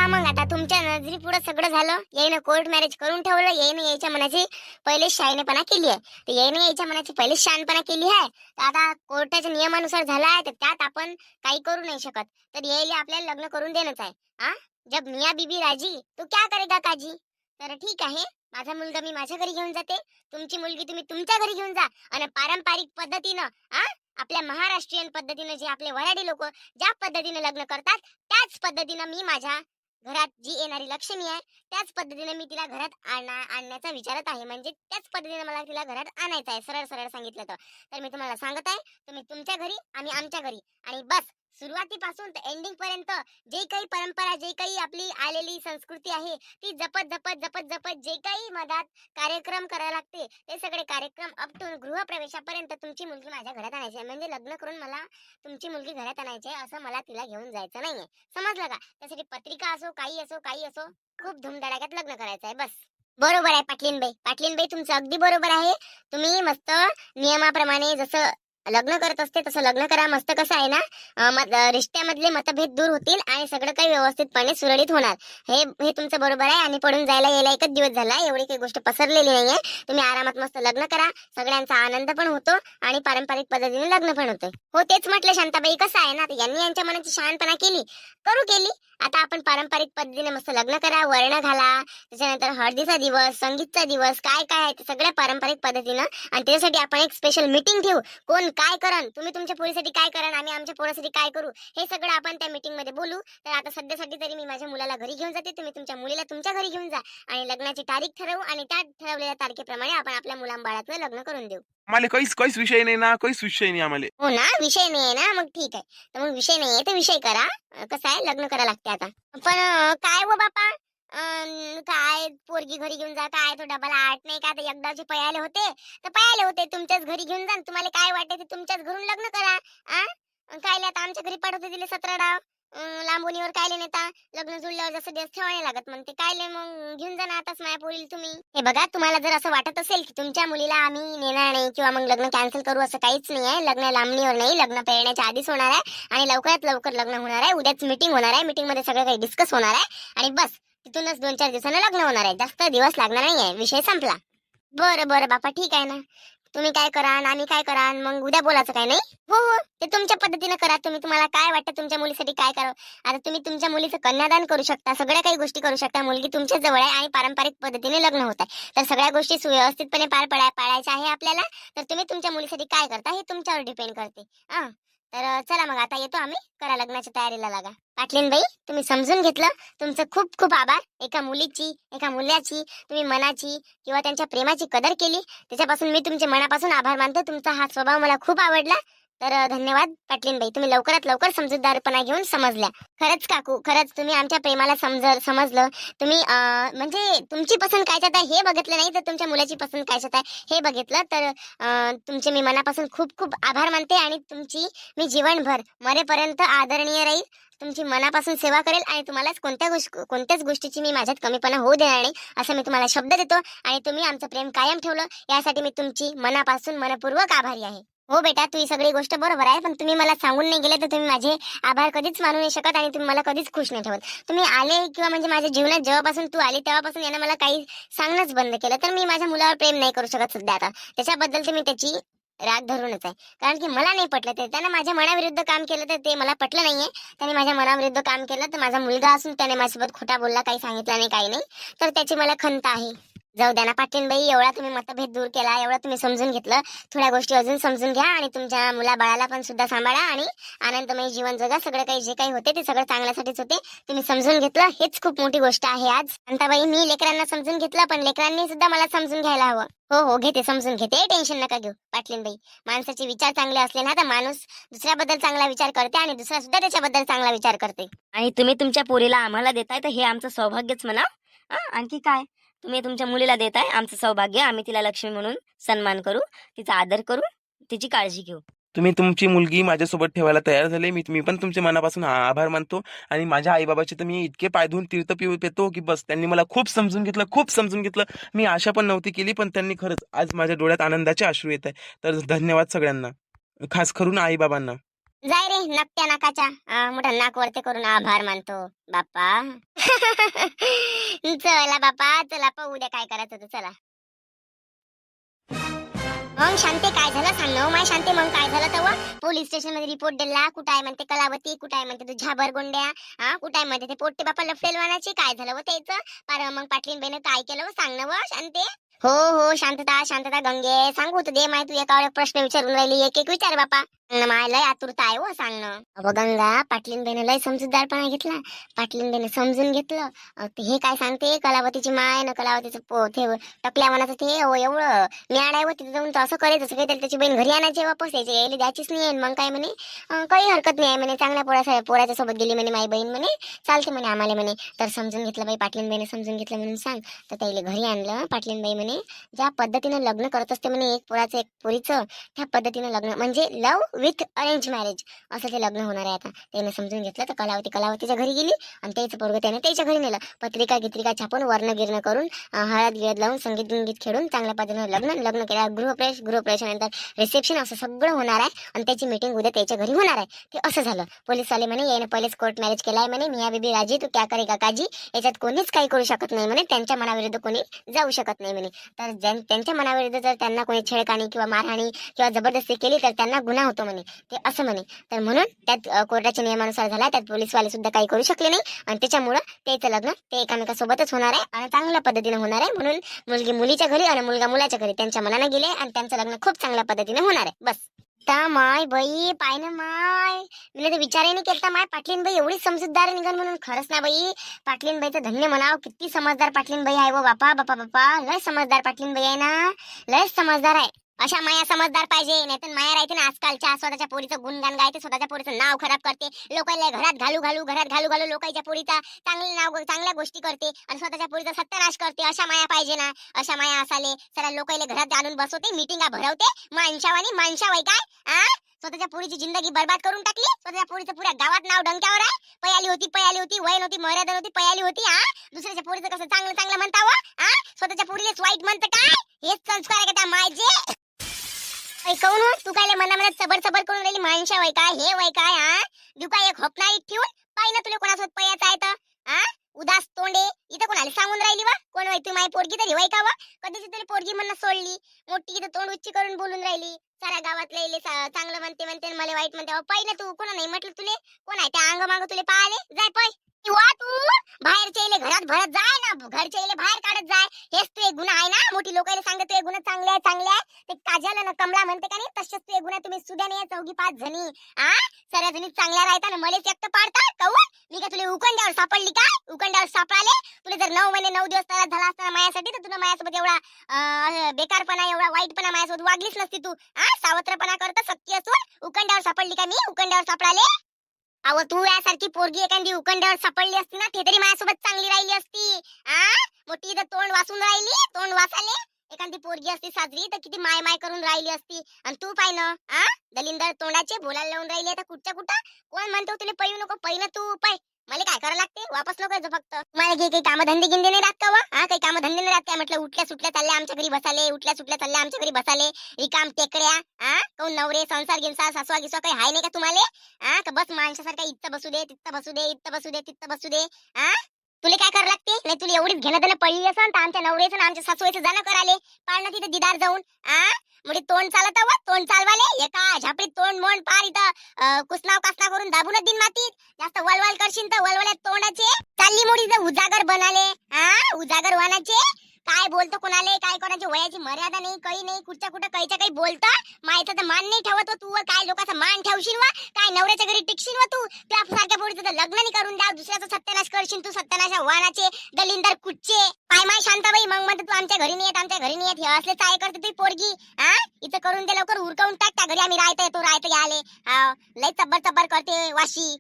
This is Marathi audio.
मग आता तुमच्या नजरी पुढे सगळं झालं. येईन कोर्ट मॅरेज करून ठेवलं. येईन यायच्या मनाची पहिले शायनेपणा केली आहे. तर येईन यायच्या मनाची पहिले शहाणपणा केली आहे. तर आता कोर्टाच्या नियमानुसार झाला आहे, तर त्यात आपण काही करू नाही शकत. तर यायला आपल्याला लग्न करून देणंच आहे. हा, जब मिया बीबी राजी तो क्या करेगा काजी. तर ठीक आहे, माझा मुलगा मी माझ्या घरी घेऊन जाते, तुमची मुलगी तुम्ही तुमच्या घरी घेऊन जा. आणि पारंपरिक पद्धतीनं आपल्या महाराष्ट्रीयन पद्धतीनं जे आपले वऱ्हाडी लोक ज्या पद्धतीने लग्न करतात, त्याच पद्धतीनं मी माझ्या घरात जी येणारी लक्ष्मी आहे त्याच पद्धतीने मी तिला घरात आणण्याचा विचारत आहे. म्हणजे त्याच पद्धतीने मला तिला घरात आणायचं आहे, सरळ सरळ सांगितलं तर मी तुम्हाला सांगत आहे, तुम्ही तुमच्या घरी आम्ही आमच्या घरी. आणि बस सुरुवातीपासून तर एंडिंग पर्यंत जे काही परंपरा, जे काही आपली आलेली संस्कृती आहे ती जपत जपत जपत जपत जे काही मधात कार्यक्रम करायला लागते ते सगळे कार्यक्रम अप टू गृहप्रवेशापर्यंत तुमची मुलगी माझ्या घरात आणायची आहे. म्हणजे लग्न करून मला तुमची मुलगी घरात आणायची आहे, असं मला तिला घेऊन जायचं नाहीये. समजलं का? त्यासाठी पत्रिका असो, काही असो, काही असो, खूप धुमधडाक्यात लग्न करायचं आहे. बस बरोबर आहे पाटलीनबाई. पाटलीनबाई तुमचं अगदी बरोबर आहे. तुम्ही मस्त नियमाप्रमाणे जसं लग्न करत असते तसं लग्न करा. मस्त कसं आहे ना, रिश्त्यामधले मतभेद दूर होतील आणि सगळं काही व्यवस्थितपणे सुरळीत होणार. हे हे तुमचं बरोबर आहे. आणि पडून जायला यायला एकच दिवस झाला, एवढी काही गोष्ट पसरलेली नाहीये. तुम्ही आरामात मस्त लग्न करा, सगळ्यांचा आनंद पण होतो आणि पारंपरिक पद्धतीने लग्न पण होते. हो तेच म्हटलं शांताबाई. कसं आहे ना, यांनी यांच्या मनाची शहाणपणा केली. आता आपण पारंपरिक पद्धतीने मस्त लग्न करा, वर्ण घाला, त्याच्यानंतर हळदीचा दिवस, संगीतचा दिवस, काय काय आहे ते सगळ्या पारंपरिक पद्धतीनं. आणि त्यासाठी आपण एक स्पेशल मीटिंग ठेवू. कोण काय करण, तुम्ही तुमच्या पोरीसाठी काय करण, आम्ही आमच्या पोरासाठी काय करू, हे सगळं आपण त्या मीटिंग मध्ये बोलू. तर आता सध्यासाठी तरी मी माझ्या मुलाला घरी घेऊन जाते, तुम्ही तुमच्या मुलीला तुमच्या घरी घेऊन जा आणि लग्नाची तारीख ठरवू. आणि त्या ठरवलेल्या तारखेप्रमाणे आपण आपल्या मुलांबाळातलं लग्न करून देऊ. आम्हाला काहीच विषय नाही ना, काहीच विषय नाही आम्हाला. हो ना, विषय नाही आहे ना, मग ठीक आहे. तर मग विषय नाहीये तर विषय करा. कसं आहे, लग्न करा लागते आता. पण काय हो बापा, काय पोरगी घरी घेऊन जा, काय तो डबाला आठ नाही का? आता एकदाचे पयाले होते तर पयाले होते, तुमच्याच घरी घेऊन जा. तुम्हाला काय वाटते ते तुमच्याच घरून लग्न करा. कायले आता आमच्या घरी पाठवते दिले 17 डाव. लांबुनीवर कायले नेता, लग्न जुळल्यावर जसं दिवस ठेवायला लागत म्हणते, कायले मग घेऊन जा ना आताच माया पोरील तुम्ही. हे बघा, तुम्हाला जर असं वाटत असेल की तुमच्या मुलीला आम्ही नेणार नाही किंवा मग लग्न कॅन्सल करू, असं काहीच नाही आहे. लग्न लांबणीवर नाही, लग्न पेरण्याच्या आधीच होणार आहे आणि लवकरात लवकर लग्न होणार आहे. उद्याच मीटिंग होणार आहे, मीटिंग मध्ये सगळं काही डिस्कस होणार आहे आणि बस तिथूनच 2-4 दिवसांना लग्न होणार आहे. जास्त दिवस लागणार नाहीये, विषय संपला. बरं बरं बापा, ठीक आहे ना. तुम्ही काय करा आणि आम्ही काय करा, मग उद्या बोलायचं काय नाही. हो हो, ते तुमच्या पद्धतीने करा. तुम्हाला काय वाटतं तुमच्या मुलीसाठी काय करावं. आता तुम्ही तुमच्या मुलीचं कन्यादान करू शकता, सगळ्या काही गोष्टी करू शकता. मुलगी तुमच्या जवळ आहे आणि पारंपरिक पद्धतीने लग्न होत आहे, तर सगळ्या गोष्टी सुव्यवस्थितपणे पाळायच्या आहे आपल्याला. तर तुम्ही तुमच्या मुलीसाठी काय करता हे तुमच्यावर डिपेंड करते. तर चला मग आता येतो आम्ही, करा लग्नाच्या तयारीला लागा. पाटलीनबाई तुम्ही समजून घेतलं, तुमचं खूप खूप आभार. एका मुलीची, एका मुलाची तुम्ही मनाची किंवा त्यांच्या प्रेमाची कदर केली, त्याच्यापासून मी तुमचे मनापासून आभार मानतो. तुमचा हा स्वभाव मला खूप आवडला. तर धन्यवाद पाटलीनबाई, तुम्ही लवकरात लवकर समजूतदारपणा घेऊन समजल्या. खरंच काकू, खरंच तुम्ही आमच्या प्रेमाला समजलं. तुम्ही म्हणजे तुमची पसंत कायच्यात आहे हे बघितलं नाही, तर तुमच्या मुलाची पसंत कायच्यात आहे हे बघितलं. तर तुमचे मी मनापासून खूप खूप आभार मानते आणि तुमची मी जीवनभर मरेपर्यंत आदरणीय राहील. तुमची मनापासून सेवा करेल आणि तुम्हालाच कोणत्याच गोष्टीची मी माझ्यात कमीपणा होऊ देणार नाही, असं मी तुम्हाला शब्द देतो. आणि तुम्ही आमचं प्रेम कायम ठेवलं यासाठी मी तुमची मनापासून मनपूर्वक आभारी आहे. हो बेटा, तुझी सगळी गोष्ट बरोबर आहे, पण तुम्ही मला सांगून नाही गेले तर तुम्ही माझे आभार कधीच मानू नाही शकत आणि तुम्ही मला कधीच खुश नाही ठेवत. तुम्ही आले किंवा म्हणजे माझ्या जीवनात जेव्हापासून तू आली तेव्हापासून यानं मला काही सांगणंच बंद केलं. तर मी माझ्या मुलावर प्रेम नाही करू शकत सध्या. आता त्याच्याबद्दल तुम्ही त्याची राग धरूनच आहे, कारण की मला नाही पटलं. ते त्यानं माझ्या मनाविरुद्ध काम केलं तर ते मला पटलं नाहीये. त्याने माझ्या मनाविरुद्ध काम केलं, तर माझा मुलगा असून त्याने माझ्यासोबत खोटा बोलला, काही सांगितलं नाही, काही नाही, तर त्याची मला खंत आहे. जाऊ द्या ना पाटीलबाई, एवढा तुम्ही मतभेद दूर केला, एवढं तुम्ही समजून घेतलं. थोड्या गोष्टी अजून समजून घ्या आणि तुमच्या मुलाबाळाला पण सुद्धा सांभाळा आणि आनंदमय जीवन जगा. सगळं काही जे काही होते ते सगळं चांगल्यासाठीच होते. तुम्ही समजून घेतलं, हेच खूप मोठी गोष्ट आहे आज. शांताबाई, मी लेकरांना समजून घेतलं, पण लेकरांनी सुद्धा मला समजून घ्यायला हवं. हो हो, घेते, समजून घेते, टेन्शन नका घेऊ पाटलीनबाई. माणसाचे विचार चांगले असले ना तर माणूस दुसऱ्याबद्दल चांगला विचार करते आणि दुसरा सुद्धा त्याच्याबद्दल चांगला विचार करते. आणि तुम्ही तुमच्या पोरीला आम्हाला देताय तर हे आमचं सौभाग्यच म्हणा. आणखी काय, तुम्ही तुमच्या मुलीला देताय, आमचं सौभाग्य. आम्ही तिला लक्ष्मी म्हणून सन्मान करू, तिचा आदर करू, तिची काळजी घेऊ. तुम्ही तुमची मुलगी माझ्यासोबत ठेवायला तयार झाले, मी पण तुमचे मनापासून आभार मानतो. आणि माझ्या आईबाबाचे तर मी इतके पाय धुवून तीर्थ पेतो की बस, त्यांनी मला खूप समजून घेतलं. मी आशा पण नव्हती केली, पण त्यांनी खरंच आज माझ्या डोळ्यात आनंदाचे अश्रू येत आहे. तर धन्यवाद सगळ्यांना, खास करून आईबाबांना. जाय रे नकट्या नाकाच्या मोठा नाक वरते करून आभार मानतो बाप्पा. चला बापा चला पा उद्या काय करायचं होतं चला. मग शांते काय झालं सांग ना माय शांते. मग काय झालं तेव्हा पोलीस स्टेशन मध्ये रिपोर्ट दिला. कुठं आहे म्हणते कलावती, कुठं आहे म्हणते तू झाबर गोंड्या, कुठं आहे म्हणते ते पोट्टे बापा लफडेलवानाचे. काय झालं व त्याचं पार. मग पाटलीन बाईनं काय केलं व सांग ना व शांते. हो हो शांतता शांतता गंगे सांगू तर दे माय. तू एका प्रश्न विचारून राहिली एक एक विचार बापा. माय लय आतुरता आहे हो सांग ना. अगं गंगा पाटलीनबाईने लय समजूतदारपणा घेतला. पाटलीनबाईने समजून घेतलं. हे काय सांगते कलावतीची माय न कलावतीचं ते टकल्यावानाचं ते एवढं म्याड आहे व तिथे जाऊन असं करायचं असं काही त्याची बहीण घरी आणायची वापस यायची यायला द्यायचीच नाही. मग काय म्हणे काही हरकत नाही म्हणे चांगल्या पोराच्या सोबत गेली म्हणे माई बहीण म्हणे चालते म्हणे आम्हाला म्हणे. तर समजून घेतलं बाई पाटलीनबाईने समजून घेतलं म्हणून सांग. तर त्याला घरी आणलं. पाटलीनबाई म्हणे ज्या पद्धतीनं लग्न करत असते म्हणे एक पोराचं एक पोरीचं त्या पद्धतीनं लग्न म्हणजे लव विथ अरेंज मॅरेज असं ते लग्न होणार आहे आता. त्याने समजून घेतलं. तर कलावतीच्या घरी गेली आणि त्याचं पोरगं त्याने त्याच्या घरी नेलं. पत्रिका गित्रिका छापून वर्ण गिर्ण करून हळद गिळद लावून संगीत गिंगीत खेळून चांगल्या पद्धतीने लग्न केलं. गृहप्रवेशानंतर रिसेप्शन असं सगळं होणार आहे आणि त्याची मीटिंग उद्या त्याच्या घरी होणार आहे. ते असं झालं. पोलीस आले म्हणे याने पहिलेच कोर्ट मॅरेज केलाय म्हणे. मिया बेबी राजी तू क्या करेगा काजी. याच्यात कोणीच काही करू शकत नाही म्हणे. त्यांच्या मनाविरुद्ध कोणी जाऊ शकत नाही म्हणे. तर त्यांच्या मनाविरुद्ध जर त्यांना कोणी छेडखानी किंवा मारहाणी किंवा जबरदस्ती केली तर त्यांना गुन्हा होतो म्हणे. ते असं म्हणे. तर म्हणून त्यात कोर्टाच्या नियमानुसार झाला. त्यात पोलीसवाले सुद्धा काही करू शकले नाही आणि त्याच्यामुळं त्याचं लग्न ते एकामेकासोबतच होणार आहे आणि चांगल्या पद्धतीने होणार आहे. म्हणून मुलगी मुलीच्या घरी आणि मुलगा मुलाच्या घरी त्यांच्या मनाने गेले आणि त्यांचं लग्न खूप चांगल्या पद्धतीने होणार आहे. बस माय बाई पाय ना माय. मी तर विचारही नाही केला माय पाटलीनबाई एवढी समजूतदार निघाल म्हणून. खरंच ना बाई पाटलीनबाईचं धन्य म्हणावं. किती समजदार पाटलीनबाई आहे व बापा बापा बापा. लय समजदार पाटलीनबाई आहे ना. लय समजदार आहे. अशा माया समजदार पाहिजे. नाही तर माया राहते ना आजकालच्या स्वतःच्या पोरीचं गुणगान गायते स्वतःच्या पोरीचं नाव खराब करते. लोकांना घरात घालू लोकांच्या पोरीचा चांगल्या गोष्टी करते आणि स्वतःच्या पोरीचा सत्यानाश करते. अशा माया पाहिजे ना. अशा माया असाले सरा लोकांना घरात आणून बसवते मीटिंगा भरवते. माणसावाई काय स्वतःच्या पोरीची जिंदगी बर्बाद करून टाकली. स्वतःच्या पोरीचं पुऱ्या गावात नाव डंक्यावर आहे. पयाली होती वय नव्हती मर्यादा नव्हती पयाली होती. दुसऱ्याच्या पोरीचं कसं चांगलं म्हणतावं. स्वतःच्या पोरीलेच वाईट म्हणतं काय. हेच संस्कार आहे का त्या मायचे. काऊन तू काय मनामनात सबर करून राहिली. माणसा वय काय हे वय काय देऊ काय एक होपणारी ठेवून पाय ना तुला कोणासोबत पयाचा आहे तर उदास तोंडे इथं कोणाला सांगून राहिली वा. कोण वय तू माय पोरगी तरी वय का वा. कधीच तरी पोरगी म्हणणं सोडली. मोठी इथं तोंड उच्ची करून बोलून राहिली. सारा गावातले चांगलं म्हणते मला वाईट म्हणते. पाय ना तू कोणा नाही म्हटलं तुले. कोण आहे त्या अंग माग तुले पाहिले जाय पाय किंवा तू बाहेरच्या इले घरात भरत जाय ना. घरच्या इले बाहेर काढत जाय. हेच तू एक गुन्हा आहे ना. मोठी लोकांना सांगत तू एक गुन्हा चांगले आहे. ते काजल ना कमला म्हणते का नाही तसेच तू एक गुन्हा. तुम्ही सुद्याने 4-5 जणी सगळ्या जणी चांगल्या राहता मलेच एकटं पाडता काऊन. मी का तुला उकंड्यावर सापडली काय. उकंड्यावर सापडाले तुला जर 9 महिने 9 दिवस त्रास झाला असताना माझ्यासाठी तर तुला माझ्यासोबत एवढा बेकारपणा एवढा वाईटपणा माझ्यासोबत वागलीच नसती तू. सावत्रपणा करता शक्य असून उकंड्यावर सापडली का मी. उकंड्यावर सापडाले अहो तू यासारखी पोरगी एखादी उकंड्यावर सापडली असती ना ते तरी माझ्यासोबत चांगली राहिली असती. मोठी इथं तोंड वाचून राहिली. तोंड वाचाले एखादी पोरगी असती साजरी तर किती माय करून राहिली असती. आणि तू पाय ना दलिंदर तोंडाचे बोलायला लावून राहिली. आता कुठच्या कुठं कोण म्हणतो तुला पळू नको. पहिलं तू पाय मला काय करायला लागते वापस नको यायचं फक्त. मला काही कामधंदे गिंदे नाही राहत का वा. काही कामधंदे नाही राहत काय म्हटलं. उठल्या सुटल्या चालल्या आमच्या घरी बसाले. उठल्या सुटल्या चालल्या आमच्या घरी बसाले. रिकाम टेकड्या कोण नवरे संसार गिंसा सासवा गिसवा काही हाय नाही का तुम्हाला. का बस माणसासारखा इथं बसू दे तिथं बसू दे इथं बसू दे तिथं बसू दे. तुला काय करायला लागते. नाही तुला एवढीच घेणं देणं पडली असं तर आमच्या नवऱ्याचं ना आमच्या सासूचं जाणं कराले पाळणं तिथे दिदार जाऊन म्हणजे तोंड चालत हवं. तोंड चालवाले एका झापडीत तोंड मोंड पार इथं कुसनाव कासना करून दाबूनच दिन मातीत. जास्त वलवल करशील तर वलवल्यात तोंडाचे चालली मोडी उजागर बनाले. उजागर वानाचे काय बोलतो कोणाले काय कोणाची वयाची मर्यादा नाही काही नाही. कुठच्या कुठं काहीच्या काही बोलतं. मायचा तर मान नाही ठेवत तू. काय लोकांचा मान ठेवशील वा. काय नवऱ्याच्या घरी टिकशील वा तू. त्या सारख्या पोरीचं लग्न नाही करून द्या. दुसऱ्याचा सत्यानाश करशील तू. सत्यानाशा वाणाचे दलिंदर कुच्चे पाय माय शांताबाई. मग म्हणतो तू आमच्या घरी नाही येत आमच्या घरी नाही येत. हे असले चाय करते तू पोरगी. इथं करून दे लवकर उरकावून टाक. त्या घरी आम्ही राहता येतो राहता आले. लय चब्बर करते वाशी.